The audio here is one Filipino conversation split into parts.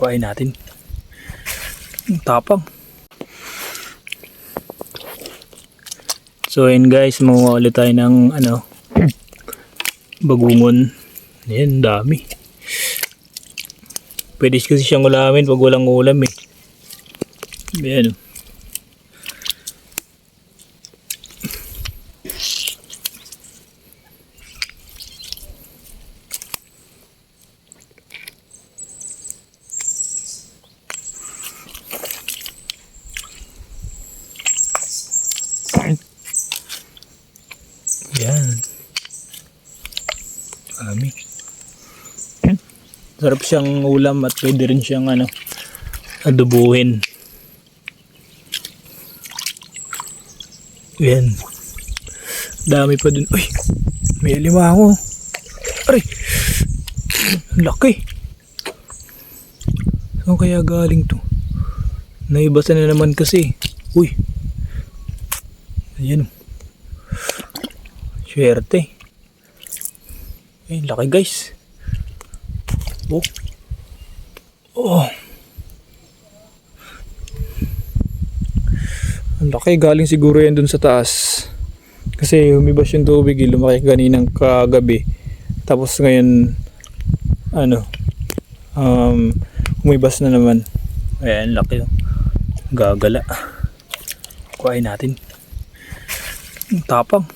Kuhain natin. Ang tapang. So ayun guys, makuha ulit tayo ng bagungon. Ayan, dami. Pwede kasi siyang ulamin pag walang ulam eh. Ayan. Yan. Dami. Sarap siyang ulam at pwede rin siyang adobuhin. Yan. Dami pa dun. Uy! May alimango. Aray! Laki! Saan kaya galing to? Naibasa na naman kasi. Uy! Ayan. Swerte. Ay, laki guys. Oh. Oh. Ang laki, galing siguro yan dun sa taas. Kasi humibas yung tubig, lumaki kaninang kagabi. Tapos ngayon humibas na naman. Ayan, laki. Gagala. Kuhain natin. Ang tapang.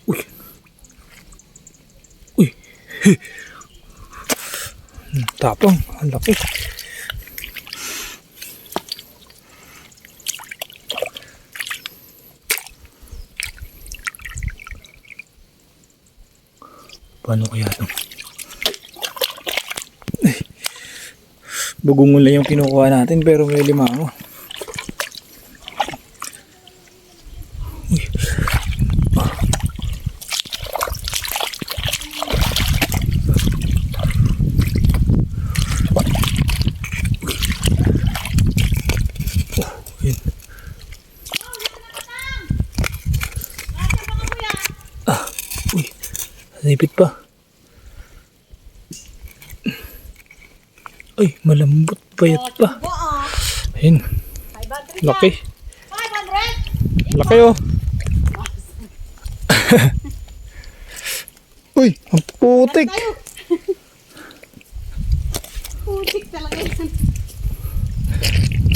Uy. Uy. Tapang. Ang laki. Paano kaya ito? Bagungon lang yung kinukuha natin pero may limango. Uy. Uy, nipit pa. Ay, malambot, payat pa. Ayun. Laki. Laki oh. Uy, ang putik. Putik talaga yan.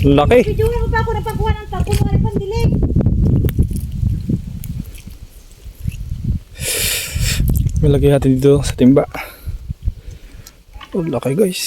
Laki. Videoin mo pa ako na pagkuha ng pagkuha ng pandilig. Malagay natin dito sa timba. Oh, laki guys.